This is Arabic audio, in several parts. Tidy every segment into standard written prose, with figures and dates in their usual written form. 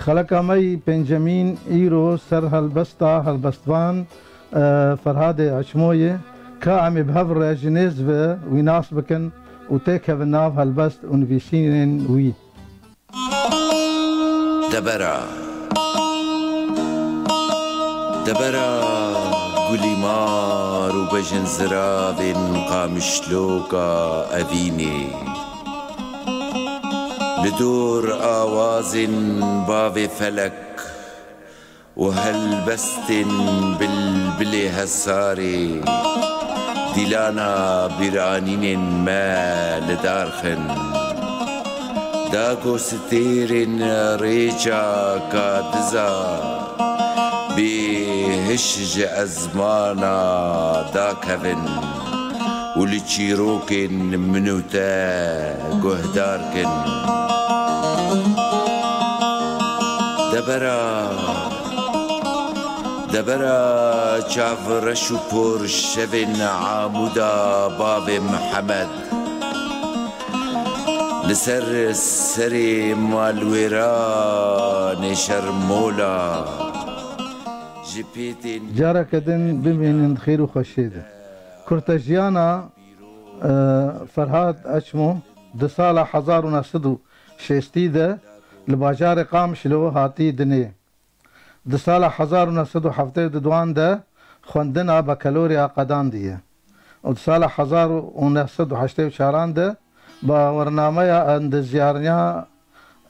خلق مي بنجامين إيرو سر هالبستا هالبستوان فرهاد عشموية كعم بهفر جنيزفة ويناس بكن وتيك هالناف هالبست ونفيسين وي دبرا قوليمار وبجن زرابن قامشلوكا أفيني لدور آواز باب فلك وهلبست بالبلي هساري ديلانا برانين ما لدارخن داكو ستير ريجا كادزا بهشج أزمانا داكفن ولتشيروكن منوتا قهداركن دبرا چاورش و پر شوین عامودا باب محمد لسر سری مالویران شرمولا جارا كدن بمين خير وخشيده كرتجيانا فرهاد أشمو دسالة حزارنا صدو شيستيده لباجار قامش لو هاتي دني دسالة حزارنا صدو حفتي ددوان ده خوندنا بكالوريا قدان ديه ودسالة حزار ونصدو حشتي وشاران ده باورناميا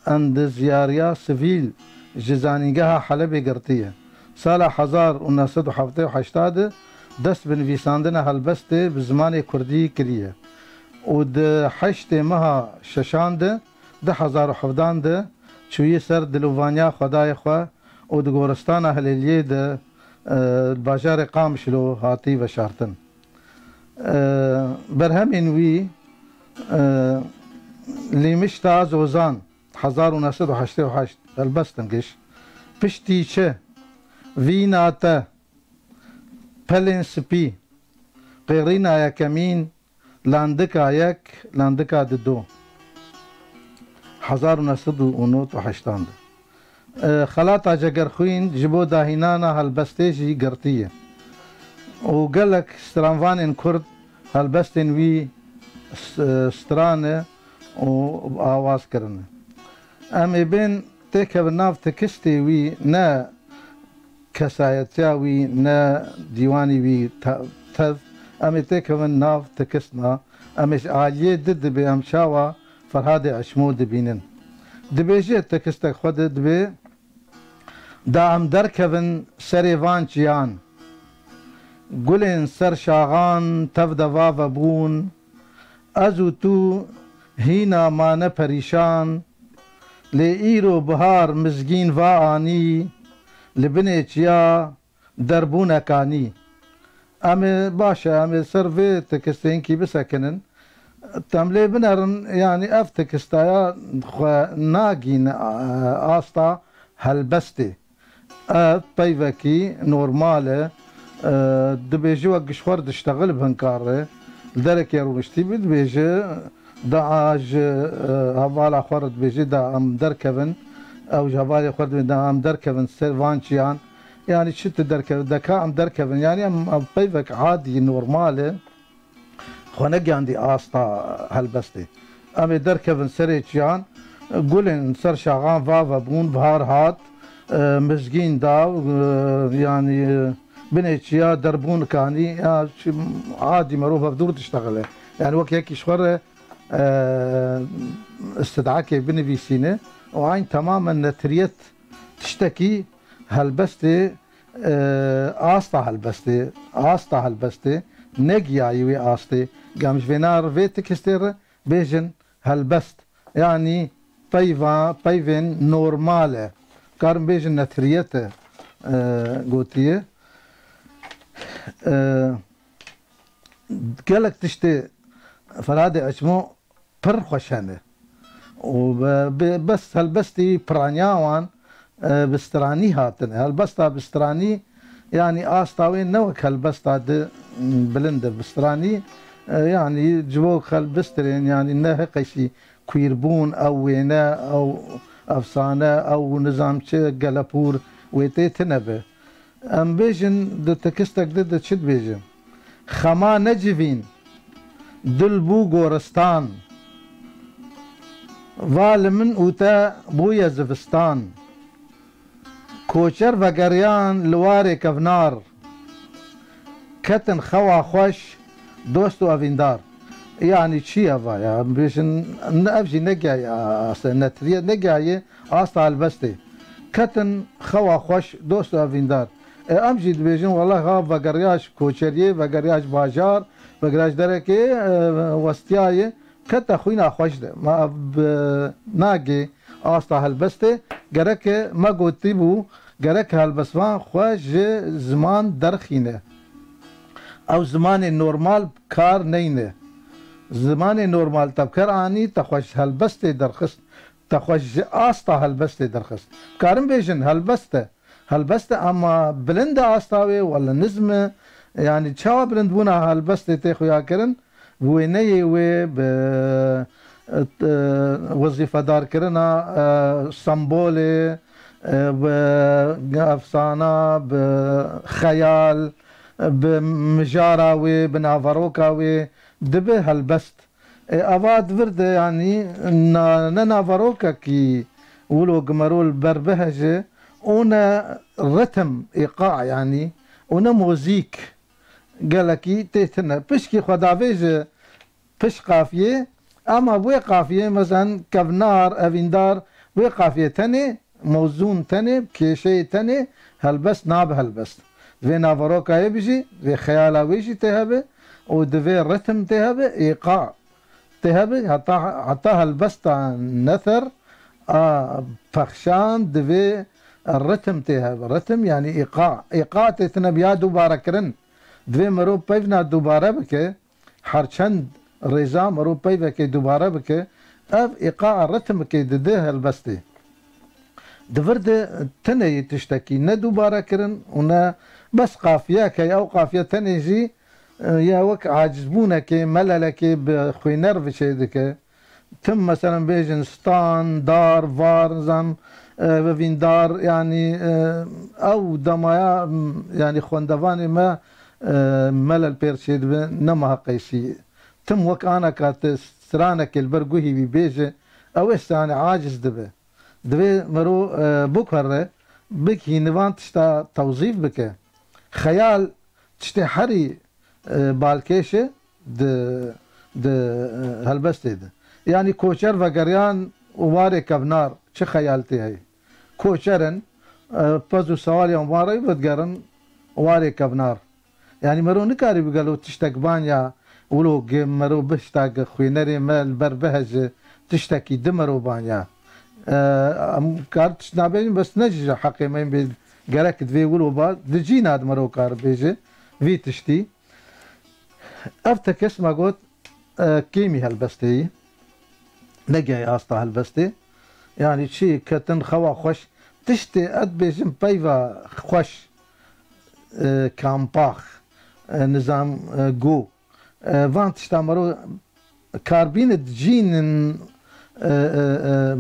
عند زياريا سفيل جزانيجها حلبي قرطيه سال حزار ونصد وحفته وحشتاده دست بنفيساندنا هالبسته بزمان كردي كريه ود حشته مها ششانده ده حزار وحفدان ده شويه سر دلوفانيا خداي خوا ود غورستان هليليه ده الباجار قامش له هاتي وشارتن برهمين وي اللي مشتاز وزان حزار ونصد وحشته وحشت البستنقش بشتي شه ویناته پلنسپی قیرینا یکمین لاندکا یک لاندکا دو 1908 خلاطه جگرخوین جبو داهینانا هالبستيجي قرطيه وقالك سترانفان كرد هالبستن وي سترانه وآواز كرنه أمي بين تيكا بالناف تكستي وي نا كسايتاوي نا ديواني وي تذ أمي تيكا بالناف تكسنا أمي عالية ضد بأمشاوة فرهادي عشمو دبينن دبيجي تكستك خود دبي دا ام دركبن سريفان جيان قلن سر شاغان تفدا وافا بون ازو تو هينا ما نپريشان لإيرو بهار مزگين وآني لبني چيا دربونا كاني امي باشا امي سر تكستين كي بسكنن تملي بنرن يعني افتكستايا ناقين آستا هالبستي طيفكي نورمالة دبيجي وقش خورد اشتغل بهنكاره لذلك يروشتي بدبيجي داعج هفالا خورد بيجي دا ام دركبن او جهفالي خورد دا ام دركبن سيرفانشيان يعني شت دركبن دكا ام دركبن يعني ام طيفك عادي نورمالة خونقي عندي آستا هالبستي امي دركبن سريتشيان قولن سر شاغان فافا بون بهار هات مزگين داو يعني بنيتشيا دربون كاني عادي مروفة بدور تشتغله يعني وقت هيك شخور استدعاك بني في سينة وعين تماما نتريت تشتكي هالبستي آستا هالبستي نجيا يوي آستي قامش فينار فيتك استير بيجن هالبست يعني طيفين نورمالة كارم بيجن نتريته قوتيه قالك تشتي فرادي عشمو پر خوشانه وبس هالبستي برانياوان بستراني هاتن هالبستا بستراني يعني آستاوين نوك هالبستا بلندر بستراني يعني جبوك هالبسترين يعني ناهي قيشي كويربون او وينا افسانه او نظام چه گلپور ويتي تنبه ام بيجن د تكستك ضد تشد بيجن خما نجفين دل بو گورستان والمن اوتا بويا زفستان کوچر و گریان لوار کفنار کتن خوا خوش دوست و اویندار يعني چی اوا یا بيشن نافجي نگاي اصلا نتريه نگاي اصلا البسته كتن خوا خوش دوست و اویندار امجي بيجن والله غاب و گرياش کوچريه و گرياش باجار و گرياش دركي وستياي كتا خوينا خوش ده ما ناگي اصلا هالبسته گرك ما قلتي بو گرك هالبسوان خوش زمان درخينه او زمان نورمال کار نینه زمان نورمال تبکر آنی تخوش هلبسته درخست تخوش آستا هلبسته درخست کارم بیشن هلبسته اما بلند آستاوی ولا نظم يعني چاوا بلند بونا هلبسته تخویا کرن وینه وی ب وظیفه دار کرنا سمبول بافسانه بخیال بمجاراوي بنافاروكاوي دبه هالبست اواد ورد يعني نافاروكا كي ولو قمرول بربهجه اونا رتم ايقاع يعني اونا موزيك قالكي تيتنا بشكي خدافيج بش قافيه اما بوي قافيه مثلا كفنار افيندار بوي قافيه تاني موزون تاني بكيشي تاني هالبست ناب هالبست في نافاروكا بيجي في خيالا ويجي تهبه ودفي رتم تهبه ايقاع تهبه حتى هالبسطة نثر فخشان دفي الرتم تهبه رتم يعني ايقاع تثنى بيا دوباره كرن دفي مرو بيفنا دوباره بك حرشند ريزا مرو بيفك دوباره بك اف ايقاع الرتم كي دده هالبسطة دفرد تني تشتكي نا دوباره كرن ونا بس قافيه كي او قافيه تنجي يا وك عاجزبونا كي ملل كي بخوينر في شيء ذكي تم مثلا بيجن ستان دار فار زم وفين دار يعني او دمايا يعني خوندواني ما ملل بيرشيد نما قيسي تم وك انا كات سرانك البرغوهي بيجي او استاني عاجز دبي مرو بكره بكي نوان تشتا توظيف بك خيال تشتي حري بالكيشه د هالبسته ده يعني كوشر وغريان وواري كفنار چه خيالتي هي كوشرن بزو سوالي وماري بدگرن واري كفنار يعني مرو نكاري بقالو تشتك بانيا ولو مرو بشتاق خوينري مال بربهج تشتكي دمرو بانيا كارتش نابين بس نجي حقي ما يبي قالك دفي ولو با دجينا مرو كار بيجي في تشتي افتكس ما قلت كيمي هالبستي نجي اسطا هالبستي يعني شي كتن خوا خوش تشتي اد بيجم بيفا خوش كامباخ نظام جو فان تشتامرو كاربين جين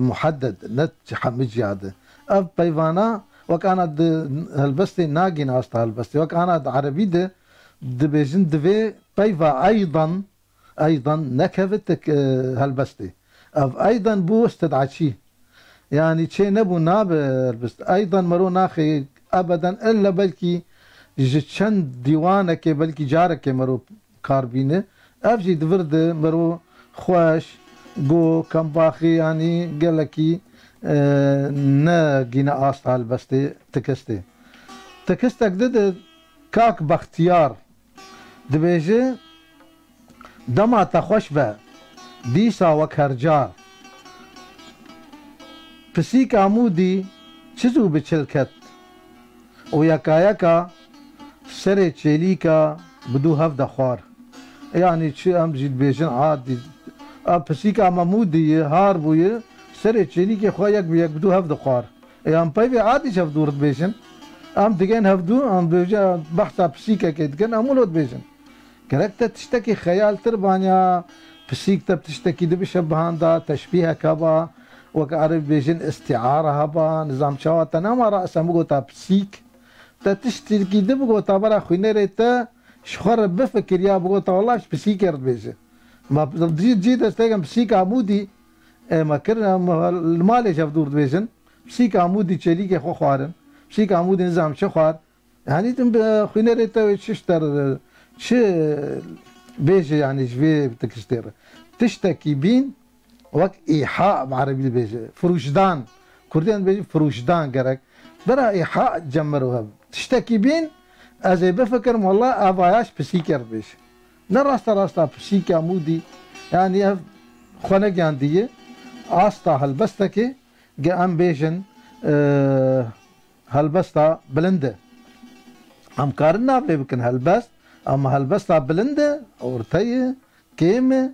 محدد نت حمج هذا اب بيفانا وكانت هالبستي ناقين اسطا هالبستي وكانت عربي ده دبيجن دفي بيفا ايضا نكفتك هالبستي اف ايضا بو استدعى يعني شي نبو ناب البست ايضا مرو ناخي ابدا الا بلكي جتشند ديوانك بلكي جارك مرو كاربينه افجي دفرد مرو خوش جو كمباخي يعني قالكي نا جينا اسط هالبستي تكستك دد كاك باختيار دبيجي دما تخوش به ديسا وكرجار پسيك عمودي چزو بچلكت ويكايكا سر چيليكا بدو هفد خوار يعني چه ام جيد بيجن عادي پسيك عمودي هار بوي سر چيليكا خوايك بيك بدو هفد خوار ام پايوي عادي شف دورت بيجن ام دگن هفدو ام بيجا بحثا پسيكا كيدگن امولوت بيجن كركتا تشتكي خيال تربانيا بسيكتا بتشتكي دبي شبهان دا تشبيه كبا وكعرب بيجن استعارة هبا نظام شواتا نما رأسا مغوتا بسيك تا تشتركي دي بغوتا برا خويني ريتا شخور بفكر يا بغوتا والله بسيك يرد بيجي ما جيت استيقن بسيك عمودي ما كرنا المالي شاف دور بيجن بسيك عمودي تشيليكي خو خوارن بسيك عمودي نظام شخوار يعني تم خويني ريتا ششتر ش بيجي يعني شوي بتكشتر تشتكي بين وك إيحاء بعربي بيجي فروشدان كردين بيجي فروشدان قرك برا إيحاء جمروها تشتكي بين أزي بفكر والله أباياش بسيكر بيجي نراستا بسيك عمودي يعني خونك عندي أستا هالبستكي جام بيجن هالبستا بلنده أم كارنا بيكن هالبست أما هالبستا بلنده أورتي كيمه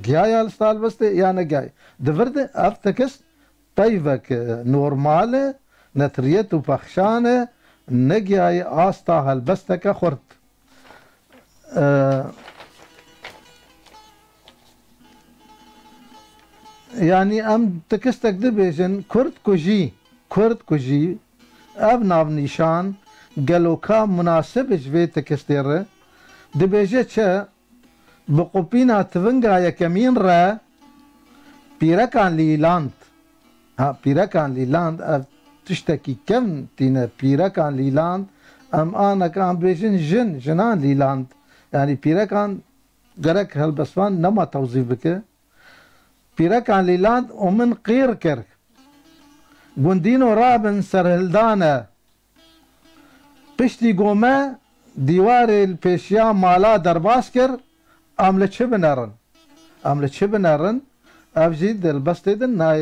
جاي الستال بس يعني جاي دفرد افتكس طيبك نورمال نتريت وفخشانه نجاي استا هالبستك خرت يعني ام تكستك دبيجن كرت كوجي ابنا نشان قالوا كان مناسب جوي تكستيره دبيجه بقوبينا تفنجا يكمين را بيركان ليلاند بيركان ليلاند تشتكي كم تينا بيركان ليلاند ام انا كان بيجن جنان ليلاند يعني بيركان قرك هالبسوان نما توظيف بك بيركان ليلاند ومن قير كرك بوندينو رابن سرهلدانا بشتي قوما ديوار البيشيا مالا درباسكر عملة چه بنارن افجید البستيدن ناي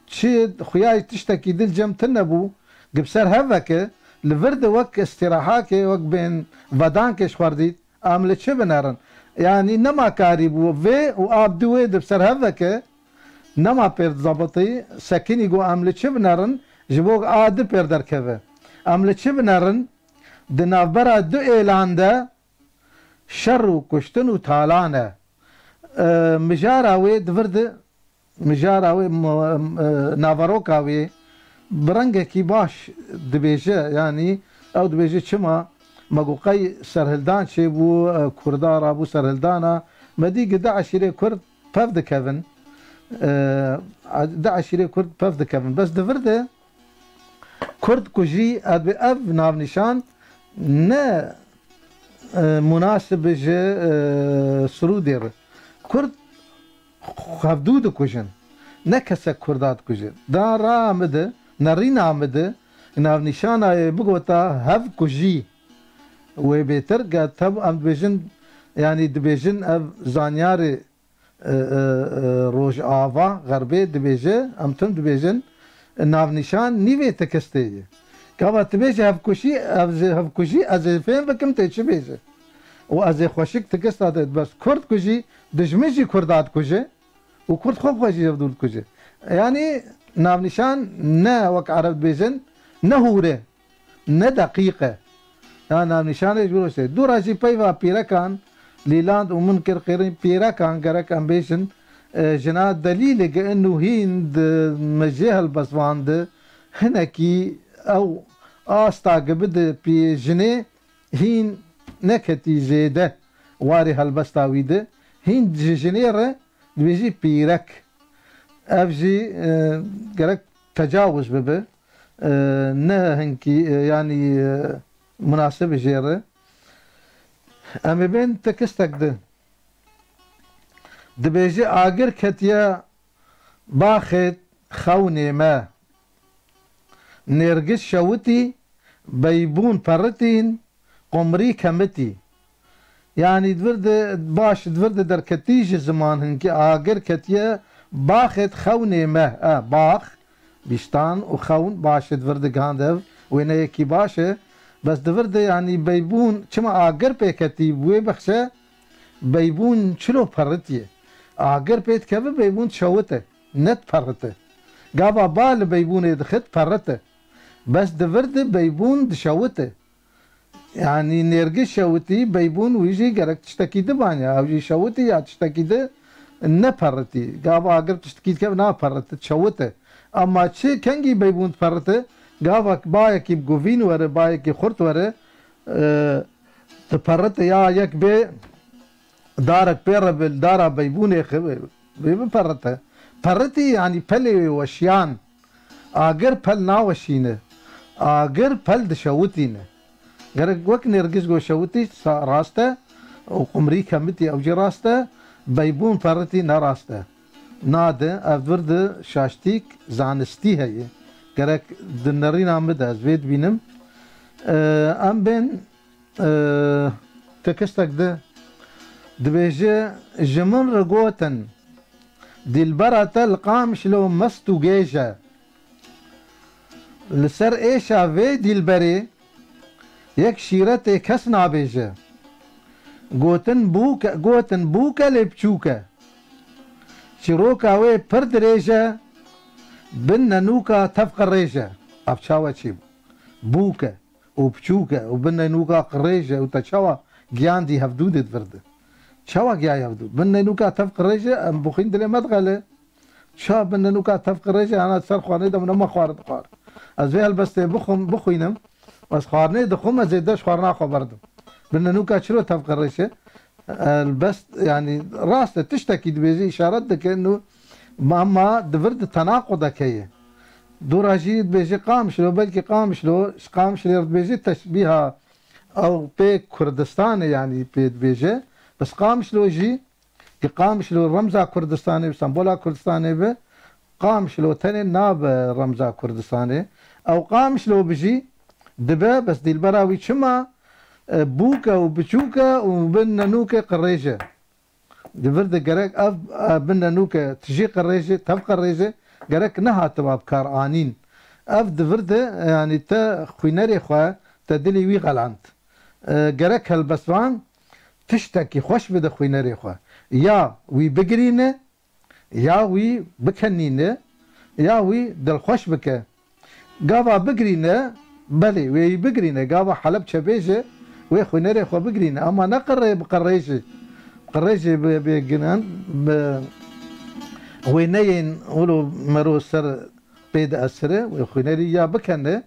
تشيد خوياي تشتكي دل جم تنبو قبسر هفك لفرد وك استراحاك وك بين فدانك شخورديت عملة چه بنارن يعني نما كاريبو في وابدوه دبسر هفك نما پرد ضبطي سكيني گو عملة چه بنارن جبوك آد پر دركوه عملة چه بنارن دنافبرا دو اعلان ده شر و کشتن و تالانه مجاراوی دورد مجاراوی ناوروکاوی برنگه کی باش دبیجه یعنی او دبیجه چما مگوقی سرهلدان چه بو کردارا بو سرهلدانا مدی گده عشیره کرد پفد کفن ده عشیره کرد پفد کفن بس دورده کرد کجی اد به اف ناو نشان نه مناسب جه سرودير كرد خفدود كوجن نكسا كردات كوجن دا رامده نرين عمده ناو نشانا بقوتا هف كوجي وبيتر تب ام بيجن يعني دبيجن اف زانياري روج آوا غربي دبيجه ام تم دبيجن ناو نشان نيوه تكستيه كابا تبيجي هف كوشي از فين بكم تيجي بيجي و از خوشك تكستات بس كرد كوجي دجمجي كردات كوجي وكرد خوب خوشي يفضل كوجي يعني ناف نشان نا وك عرب بيجن نهوره نا دقيقة يعني ناف نشان يقولوا شيء دورا جي بيفا بيركان ليلاند ومنكر قيرين بيركان قرك ام بيجن جنات دليل انه هند مجيه البسواند هناكي او استا قبد بي جني هين نكتي زيده واري هالبستاويده هين جنيره بيجي بيرك افجي قرك تجاوز ببه نهنكي يعني مناسب جيره اما بين تكستك ده دبيجي اگر كتيا باخت خوني ما نرجس شوتي بيبون فرتين قمري كمتي يعني دورد باش دورد در كتيج زمان هنكي اگر كتيا باخت خوني ما باخ بيشتان وخون باش دورد غاندف وينه يكي باشه بس دورد يعني بيبون چما اگر بكتي بوي بخشه بيبون چلو فرتيه اگر بيت كبه بيبون شوته نت فرته قابا بال بيبون يدخت فرته بس دورد بيبون دشوته يعني نرجس شوتي بيبون ويجي قرك تشتكي دبانيا او يجي شوتي يا تشتكي ده نپرتی گاوا اگر تشتکید که نپرت تشوته اما چه کنگی بیبوند پرته گاوا با یکی گوین وره با یکی خورت وره تپرت یا یک به دارك بيربل دارا بيبوني بيبرته برتي يعني بلي وشيان اگر پل ناوشينه اگر پل دشوتينه غير وقت نرجس جو شوتي راسته وقمري كمتي او جي راسته بيبون برتي نراسته ناده افرد شاشتيك زانستي هي غير دنرين عمد زويد بينم ام بين تكستك ده دبيجي جمن رقوتن دلبرة القام شلو مستو جيجا لسر ايشا في دلبري يك شيرتي كسنا بيجا قوتن بوكا لبچوكا شروكا وي پرد ريجا بن نوكا تفق الريجا افشاوا چيب بوكا وبچوكا وبن نوكا قريجا وتشاوا جيان دي هفدود فرده شوا جاي يبدو بننوكا تفق الرجة ام بخين دلي مدغله شا بننوكا تفق الرجة انا تصر خوارني دم نما خوارد خوار از ويل بس بخوينم بس خوارني دخوم زيدش خوارنا خبردم بننوكا شنو تفق الرجة البس يعني راس تشتكي بيجي اشارات دك انه ماما دفرد تناقض كيه دوراجي بيجي قام شلو بلكي قام شلو قام شلو بيجي تشبيها او بي كردستان يعني بيجي بس قام شلو جي قام شلو رمزا كردستاني بسنبولا كردستاني به قام شلو تاني ناب رمزا كردستاني او قام شلو بجي دبا بس دي البراوي شما بوكا وبشوكا وبننوكا قريجة دفرد قرق اف بننوكا تجي قريجة تبقى قريجة قرق نها تباب كار آنين اف دفرد يعني تا خويناري خواه تدلي وي غلانت قرق هالبسوان تشتكي خوش بده خويناري خواه يا وي بقرينه يا وي بكنينه يا وي دل خوش بك قابا بقرينه بلي وي بقرينه قابا حلب شبيجه وي خويناري خو بقرينه اما نقر بقريجه قريجه بجنان وينين ولو مرو سر بيد اسره وي خويناري يا بكنه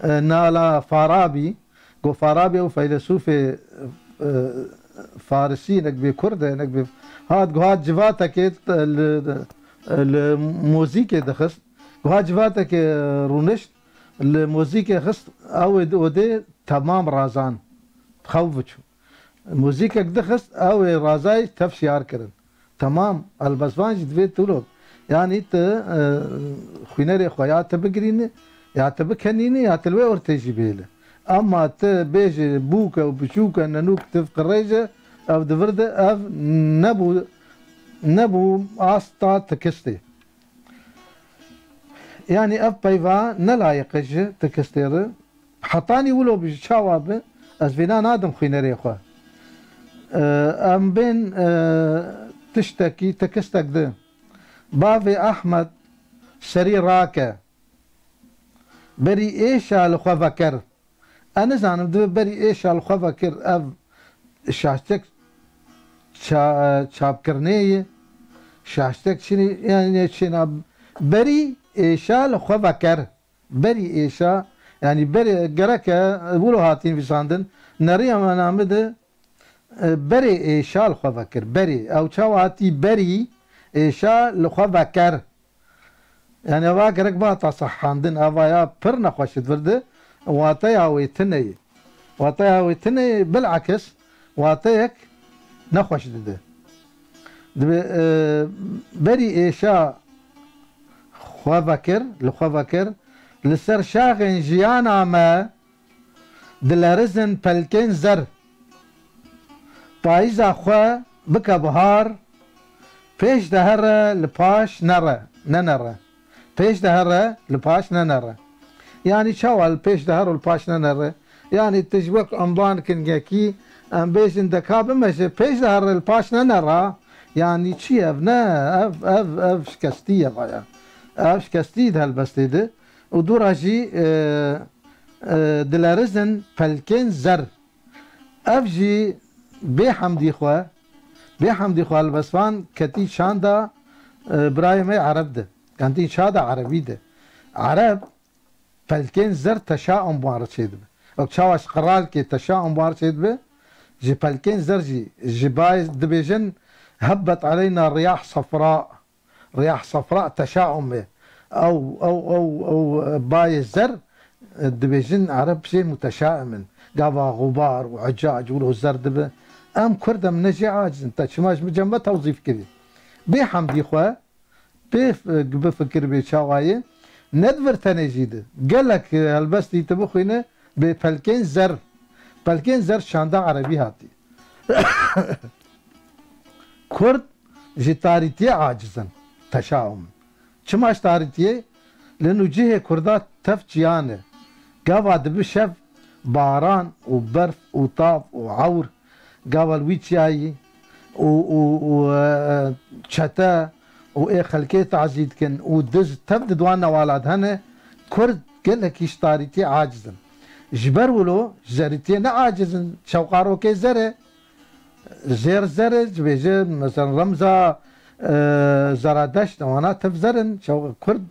نالا فارابي قو فارابي وفيلسوف فارسي نكبي كرد نكبي هاد جواتك الموسيقى دخست وهاد جواتك رونشت الموسيقى خست او ودي تمام رازان تخوفشو الموسيقى دخست او رازاي تفشيار كرن تمام البسوان جدوي تولو يعني ت خوينري خويا تبقريني يا تبكنيني يا تلوي ورتجي بيله اما تبيجي بوكا وبشوكا ننوك تفقريجه او دفرده اف نبو استا تكستي يعني اف بيفا نلايقش تكستير حطاني ولو بشاواب ازفينا نادم خوينري خو ام بين تشتكي تكستك ده بافي احمد سري راكه بري ايش على خو فكر انا زانم دو بري ايش على خو فكر اف شاشتك چاپ کرنه شاشتك شنی يعني شنا بري ايشا لخو فكر بري ايشا يعني بري جركه بقولوا هاتين في ساندن نريا ما نعمد بري ايشا لخو فكر بري او چاواتي بري ايشا لخو فكر يعني وا جرك با تصحاندن اوايا پر نخوش تفرد واتيا ويتني واتيا ويتني بالعكس واتيك نخوش دده بري ايشا خوا فكر لخوا فكر لسر شاغن جيانا ما دلارزن پلکن زر پایزا خوا بکا بهار پیش دهره لپاش ننره پیش دهره لپاش ننره يعني شوال پیش دهره لپاش ننره يعني تجوك عنبان كنجاكي ام بيجن دكاب مش پیش دهره لپاش ننره يعني چی اف شکستی بایا اف شکستی ده البسته ده و دوراجی دلارزن پلکن زر اف جی به حمدی خواه بحمدي خوال بسوان كتي شاندا برايم عرب ده كانتي شادا عربي ده عرب فالكين زر تشاؤم بوار شيد او تشاوش قرال كي تشاؤم بوار شيد به جي فالكين زرجي جبايز دبيجن هبت علينا رياح صفراء تشاؤم به او باي الزر الدبيجن عرب شيء متشائم قابا غبار وعجاج ولو الزر دبه ام كرده من نجي عاجز انت شماش مجمع توظيف كذي بحمدي خوا بفكر بشاوايه ندفر تنجيده قال لك البستي تبخينه بفلكين زر شاندا عربي هاتي كرد جتاريتي عاجزا تشاؤم شماش تاريتي لانه جهه كردات تفجيانه قابا دبشف باران وبرف وطاف وعور قابل ويتشاي و شتا وايه خلكيت عزيد كن ودز تبدد وانا والد هنا كرد قال لك يشتاريتي عاجزا جبرولو زريتي نا عاجزا شوقارو كي زره زر بيجي مثلا رمزه زرادشت وانا تفزرن شو كرد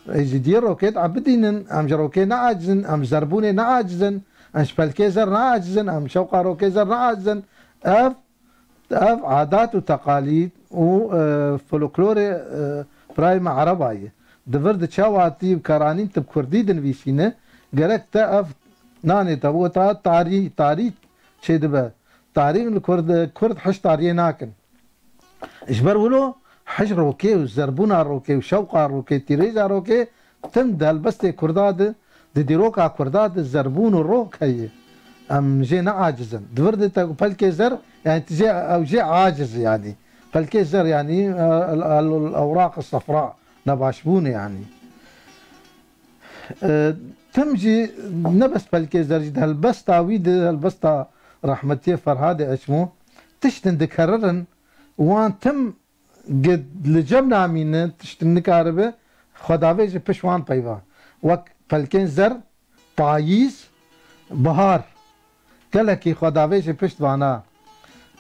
يجي روكيت عبدينن ام جروكي نا عاجزن ام زربوني نا عاجزن ام شبالكيزر نا عاجزن ام شوقارو كيزر نا عاجزن اف عادات وتقاليد وفولكلور برايم عرباية دفرد شاواتي بكرانين تب كرديدن فيشينه قالك تأف ناني تبو تاريخ شي دبا تاريخ الكرد حش تاريه ناكن اجبر ولو حش روكي وزربونا روكي وشوقا روكي تيريزا روكي تم دال بس كرداد ديروكا كرداد الزربون الروك هي ام جينا عاجزا دفرد تبالكي زر يعني تجي او جي عاجز يعني فالكيزر يعني الاوراق الصفراء نباشبونه يعني تمجي نبس فالكيزر جد هالبستا ويد هالبستا رحمتي فرهاد اشمو تشتن دكررن وان تم قد لجمنا مين تشتن نكاربه خداويج بشوان بايوا وك فالكيزر بايز بهار كلكي خداويج بشتوانا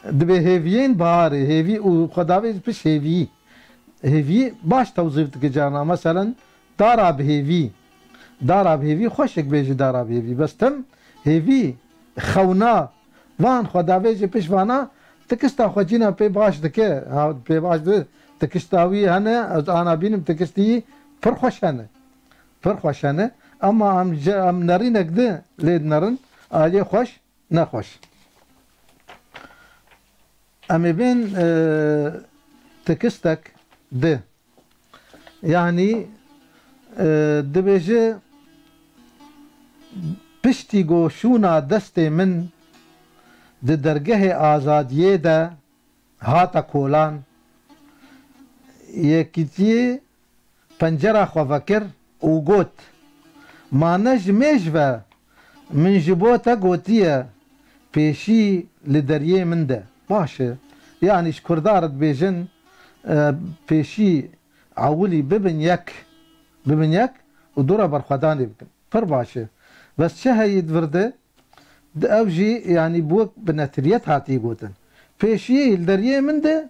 دبي هيفيين بهاري هيفي وخداويز بش هيفي باش توظيف تكجانا مثلا داراب هيفي خوشك بيجي داراب هيفي بس تم هيفي خونا وان خداويز بش وانا تكستا خوجينا بي باش دكه ها بي باش تكستاوي هنا انا بينم تكستي فرخوشانه اما ام نرينك ده ليد نرن عليه خوش نخوش أمي بين تكستك ده يعني دبيجي بشتي قوشونا دستي من ده درجه آزادية ده هاتا كولان يكتي پنجره خو فکر وقوت ما نجمش و من جبوتا قوتيه پیشی لدریه من ده باشه يعني شكردارت بيجن پیشی عولي ببن يك ودورا برخداني بكن فر باشه بس شهيد ورده اوجي يعني بوك بنتريت هاتي قوتن پیشی لدریه من ده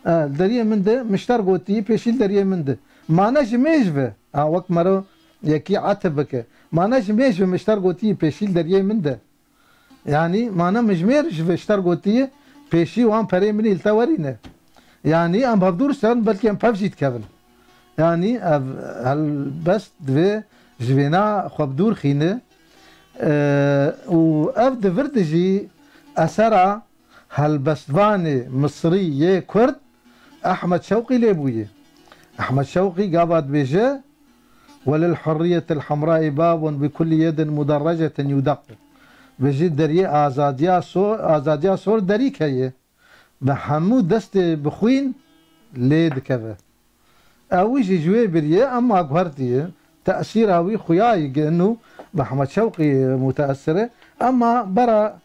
الدريه من ده مشتر قوتي پیشی الدريه من ده ما نجمش و وقت مرو يكي عتبك ما نجمش و مشتر قوتي پیشی الدريه من ده يعني ما انا مجمرش في اشتر قوتي پیشی وان پري مني التورينه يعني ام بفدور سن بلكي ام بفجيت كفن يعني هل بس دو جوينا خبدور خينه و اف دفردجي اثرا هل بسواني مصري كرد احمد شوقي ليبويه احمد شوقي قابض بيجه وللحرية الحمراء باب بكل يد مدرجة يدق بجي دريه ازاديا صور دريك هي بحمود دست بخوين ليد كذا او يجي جوي بريه اما قهرتي تاثير اوي خياي انه بحمد شوقي متاثره اما برا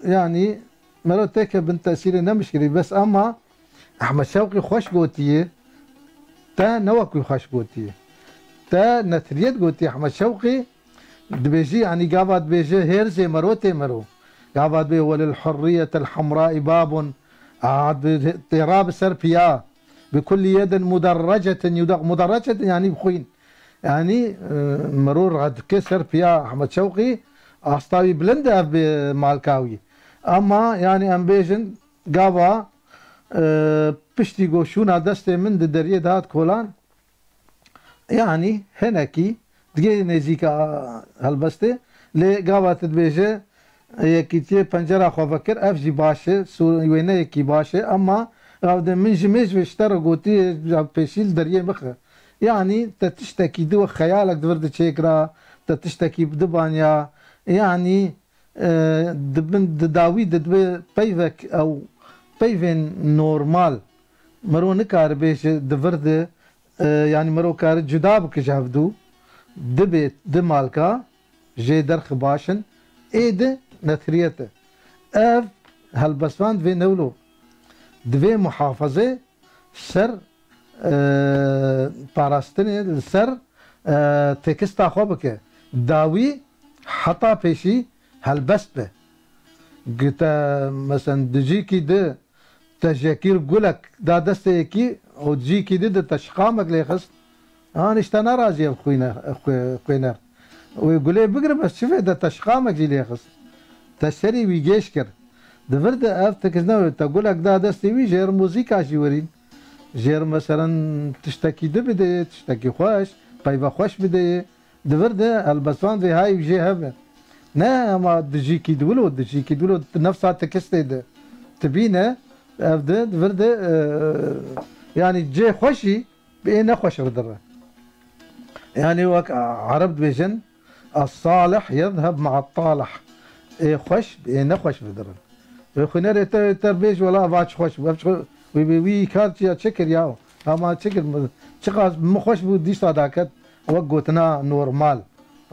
يعني مرتك بنت تاثير نمشكري بس اما احمد شوقي خوش قوتيه تا نوكي خوش قوتيه تا نتريد قوتي احمد شوقي دبيجي يعني قابض بيجي هيرزي مروتي مرو قابض بي وللحرية الحمراء باب عاد اضطراب سر بيا بكل يد مدرجة يدق مدرجة يعني بخوين يعني مرور غد كسر بيا أحمد شوقي أصطاوي بلنده بمالكاوي أما يعني أمبيجن قابا بشتي قوشونا دستي من دريه دهات كولان يعني هناكي دقي نزيكا هالبستي لي قابا تدبيجه يكيتي بنجرة خو فكر أفجي باشه سوينا يكي باشه أما غاود من جميج بيشترى قوتي بيشيل دريه مخه يعني تتشتكي دو خيالك دورد تشيكرا تتشتكي بدبانيا يعني دبن داوي دبي بيفك أو بيفن نورمال مرو نكار بيش دورد يعني مرو كار جدا بكجافدو دبيت دمالكا جي درخ باشن ايد نثريته اف هالبسفان في نولو دوی محافظه سر پاراستنی سر تکستا خواب که داوی حتا پیشی هلبست به گتا مثلا دجی کی ده تجاکیر گلک دا دسته یکی و دجی کی ده تشقامک لیخست اشتنا راضی خوینر و گله بگره بس شفه ده تشقامک جی لیخست تشتری ویگیش کرد دفرد افتكز ناوي تقول لك ده دستي جير موسيقى جيورين جير مثلا تشتكي بداية تشتكي خوش طيبة خوش بداية دفرد البسوان في هاي جي هبه نا ما دجيكي دولو نفسها تكستي ده تبينا افده دفرد يعني جي خوشي بإيه خوش ردره يعني وك عرب بيجن الصالح يذهب مع الطالح ايه خوش بإيه خوش ردره خنر تربیش ولا واچ خوش وی کار چیا چکر یاو اما چکر چقاس مخوش بود دیستا داکت و گوتنا نورمال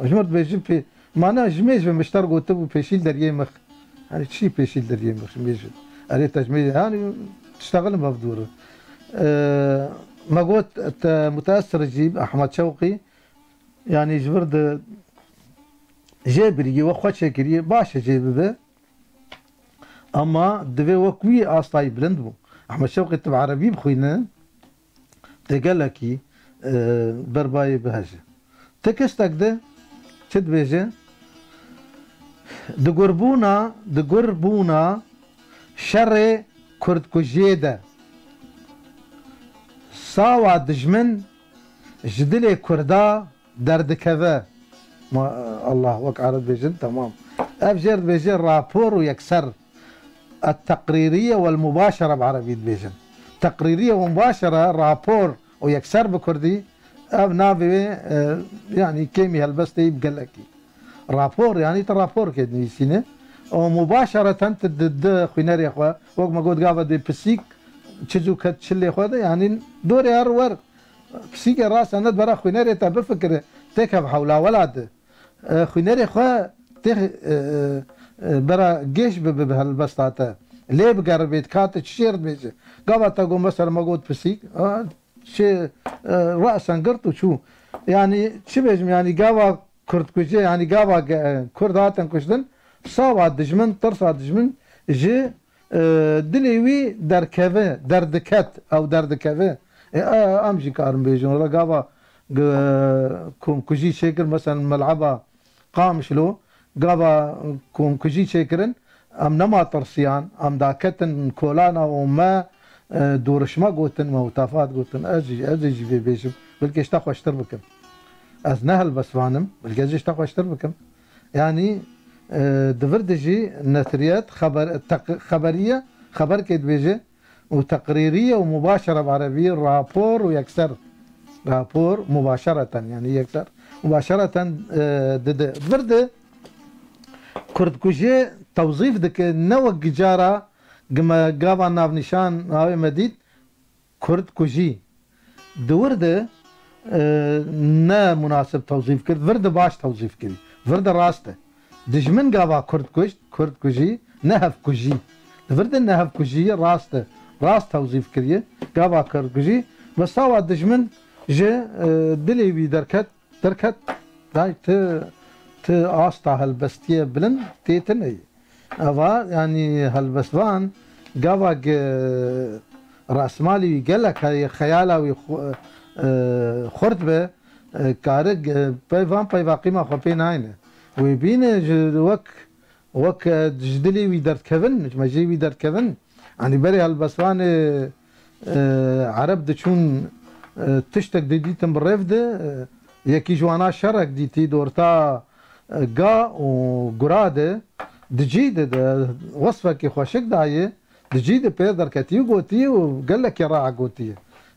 جمرت بيجي في معنا جميج بمشتر قلت له بيشيل دريه مخ يعني شي بيشيل دريه مخ جميج اريد تجميل يعني تشتغل ما بدور ما قلت متاثر جيب احمد شوقي يعني جبرد جابري وخوش شكري باش جيب به اما دوی وكوي اصلاي بلند بو احمد شوقي تبع عربي بخوينا تقالكي برباي بهجه تكستك ده شد بيجه دقربونا شر كرد كجيده ساوا دجمن جدلي كردا درد كذا ما الله وك عرب بيجن تمام ابجر بيجر رابور ويكسر التقريرية والمباشرة بعربية بيجن تقريرية ومباشرة رابور ويكسر بكردي نافي يعني كيمي هالبستي بقلكي رابور يعني ترابور كده نيسينه ومباشرة تد خويناري اخوا وقت ما قلت قافة دي بسيك تشزو كتشلي اخوا يعني دوري هرور بسيك الراس انا برا خويناري تا بفكر تكب حولا ولاد خويناري اخوا برا جيش بهالبسطاتا ليه بقرب بيت كات تشير بيجي قبل تقول مثلا ما قلت بسيك شي رأسا قرط وشو يعني شو بيجم يعني قابا كرد كوجي يعني قابا كرداتن كشدن صاوا دجمن طرصا دجمن جي دليوي دركفه دردكت او دردكفه امشي كارم بيجون ولا قابا كوجي شكر مثلا ملعبه قامش له قابا كوجي شكرن ام نما طرسيان ام داكتن كولانا وما دورشما قوتن موتافات قوتن اجي في بيشم بلكيش تاخو اشتر بكم از نهل بسوانم بلكيش تاخو اشتر بكم يعني دفردجي نثريات خبريه خبر كيد بيجي وتقريريه ومباشره بعربيه رابور ويكسر رابور مباشره يعني يكسر مباشره دفرد كرد كوجي توظيف دك نوع جارة كما قابا ناف نشان هاوي مديد كرد كوجي دورده نا مناسب توظيف كرد ورد باش توظيف كرد ورد راسته دجمن قابا كرد كوجي نهف كوجي ورد نهف كوجي راسته راست توظيف كرد قابا كرد كوجي بس هوا دجمن جي دلي بي دركت داي ت آستا هالبستية بلن تيتني أفا يعني هالبسوان قافق راس مالي قال لك هي خياله خرد به كارج بيفان بيفا قيمه خو بين عينه وبين وك جدلي ويدر كفن ما جي ويدر كفن يعني بري هالبسوان عرب دشون تشتك ديتم بالرفد يكي جوانا شرك ديتي دورتا قا وقراده دجيد وصفك خوشك دايه دجيد بيدر كتي وقوتي وقال لك يا راعي قوتي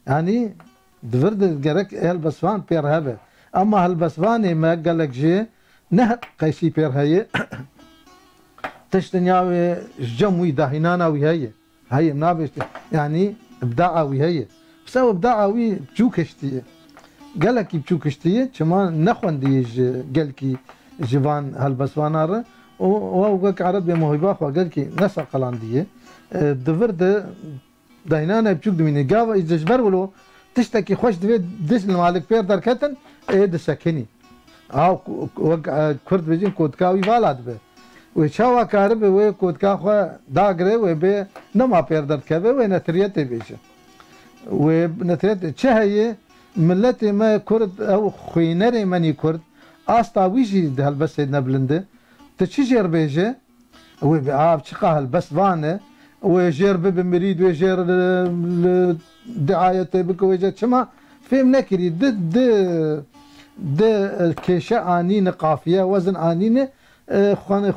يعني دفرد قالك هالبسوان بير هبه اما هالبسواني ما قال لك جي نه قيسي بير هي تشتنياوي جموي داهنانا وهي هي منابش يعني ابداعوي هي بسو ابداعوي بجوكشتي قال لك بجوكشتي كما نخون ديج قال كي جيفان هالبسوانار ووقك عرب موهبه وقال كي نسا قلانديه دفرد داهنانا بجوك دميني قاوا اذا جبرولو تشتكي خوش دش المالك بير دركتن ايد سكني او كرد بيجين كودكاوي والاد به وشاوا كارب و كودكا خو داغره و به نما بير دركبه و نتريته بيشه و نتريته چه هي ملت ما كرد او خوينري مني كرد استا ويجي ده بس نبلنده تشجر بيجه و باب شقه بس فانه وجير بمريد وجير دعايته بكوجه شما فهم نكري د كيشا انين قافيه وزن انين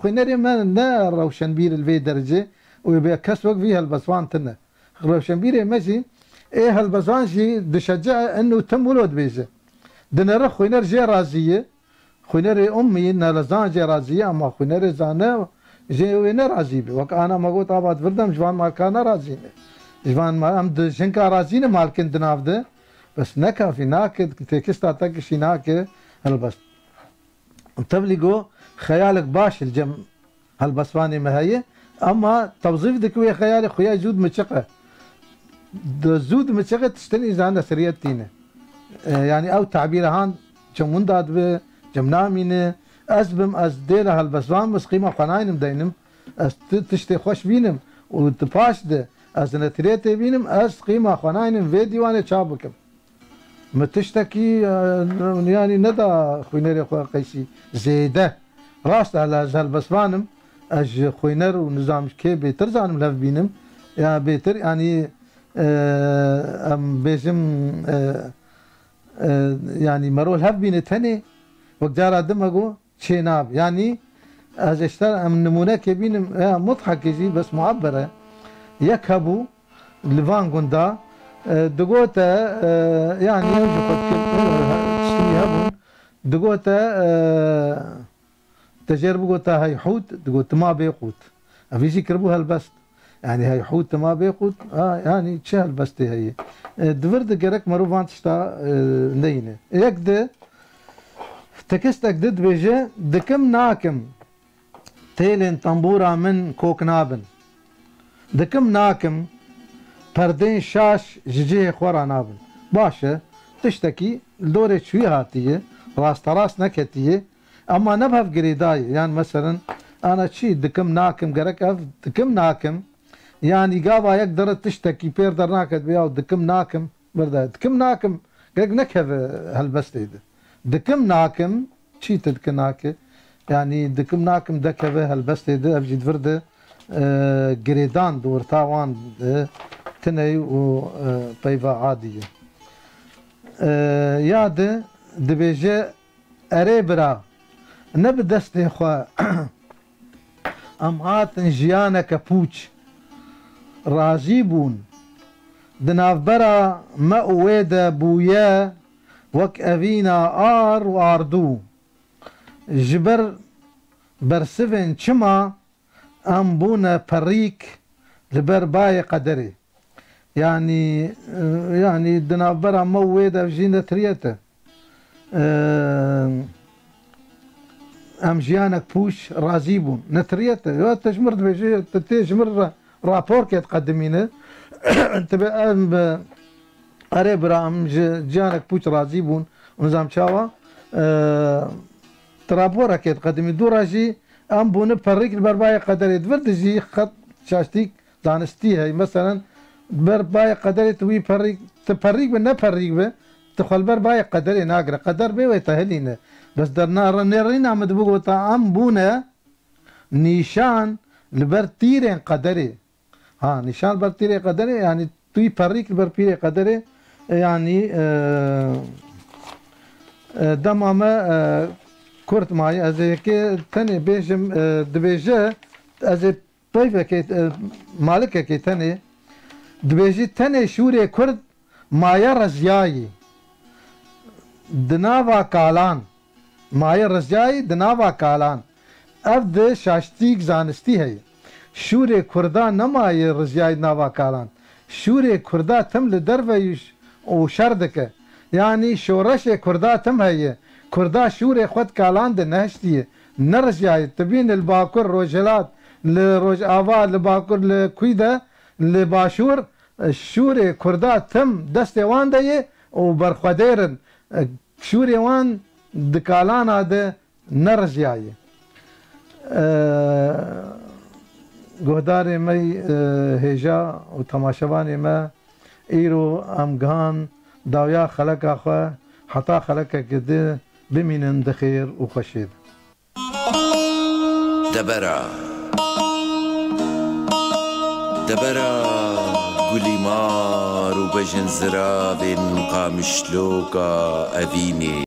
خوينري ما روشنبير الفي درجه وبكسوق فيها البسوان تنا روشنبير ماشي ايه هالبسوان شي دشجع انه تم ولود بيجه دنا خوينر جي رازيه خوينري امي ان لزان جي رازيه اما خوينري زانه جي وين راضي به وك انا ما قلت اباد فردم جوان ما كان راضي جوان ما ام شنكا راضي مالكن دنافده بس نكا في ناك تكستا تكشي ناك هالبس تبلغو خيالك باش الجم هالبسواني ما هي اما توظيف دكوي خيالي خويا جود مشقه زود مشقه تشتني زانا سريتينه يعني او تعبير هان جمون داد به جمنامينه أزبم أزديله هالبسوان بس قيمة قناينم دينم تشتي خوش بينم وتباش ده از نتريتي بينم از قيمة قناينم في ديواني شابكم ما تشتكي يعني ندى خوينر خويا قيسي زيده راست على هالبسوانم اج خوينر ونظام كي بيتر زانم لف بينم يا بيتر يعني ام بيجم يعني مرول هف بينت هني وقدار دمجو شيناب يعني از اشتر من نمونه كبين مضحك يجي بس معبره يكهبوا لفان قندا دقوتا يعني يهبون دقوتا تجربوا قوتا هاي حوت دقوت ما بيقوت افيش يكربوا هالبست يعني هاي حوت ما بيقوت يعني تشا البست هي دفرد قرك مروفان تشتا نينه يكده تكستك دد بيجي دكم ناكم تيلين طنبورة من كوكنابن دكم ناكم پردين شاش جيجيه خورا نابن باشا تشتكي الدورة شوي هاتية راست راس نكتية اما نبها في قريداي يعني مثلا انا تشي دكم ناكم قرك اف دكم ناكم يعني قابا يقدر تشتكي بيردر ناكد بياو دكم ناكم بردا دكم ناكم قرك نكهف هالبستي ده دكم ناكم شي تدك ناكه يعني دكم ناكم دكبه هالبستي ده ابجي فرده قريدان دور تاوان تني و طيبه عاديه ياد دبيجي اريبرا نبدستي خو ام هات جيانك بوش راجيبون دنافبرا ما ويدا بويا وك أفينا آر واردو جبر برسفن چما ام بونا بريك لبر باي قدري يعني دنابرا مويدا بجينا تريتا ام جيانك بوش رازيبون نتريتا تجمر بيجي تجمر رابور كي تقدمينه انت اريبرا ام جيانك بوش رازيبون ونظام شاوا ترابورا كي تقدمي دوراجي ام بونا بريك البرباي قدري دفردجي خط شاشتيك زانستی هی مثلا بر بای قدری توی پریک تپریک به نپریک به تخل بر بای قدری ناگره قدر به و تهلینه بس در نرین آمد بگو تا ام بونه نیشان لبر تیرین قدری ها نشان بر تیره قدره yani توی پریک بر پیر قدره yani دمامه کرد مای از که تنی بیشم دبیجه از پیفه که مالکه که تنی دبیجی تنی شوری کرد مایا رزیایی دناوا کالان مایا رزیایی دناوا کالان افد شاشتیک زانستی هی شوری کردا نمای رزیایی دناوا کالان شوری کردا تم لدرویش و شردکه yani şoreş Kurda tim heye Kurda şûrê xwe kalan de nehiştiye nerjayê tibîn li bakur Rojhilat li Rojava li bakur li Kwî de li başûr şûrê Kurda tim destê wan de ye û berxwedêrin şûrê wan di kalana de nerjayê guhdarê me hêja û temaşevanê me îro em gihan داویا خلقا خو حتا خلقا کده بمینن دخیر و خوشید دبرا گلی مار و بجن زرابن قامشلوکا اوینی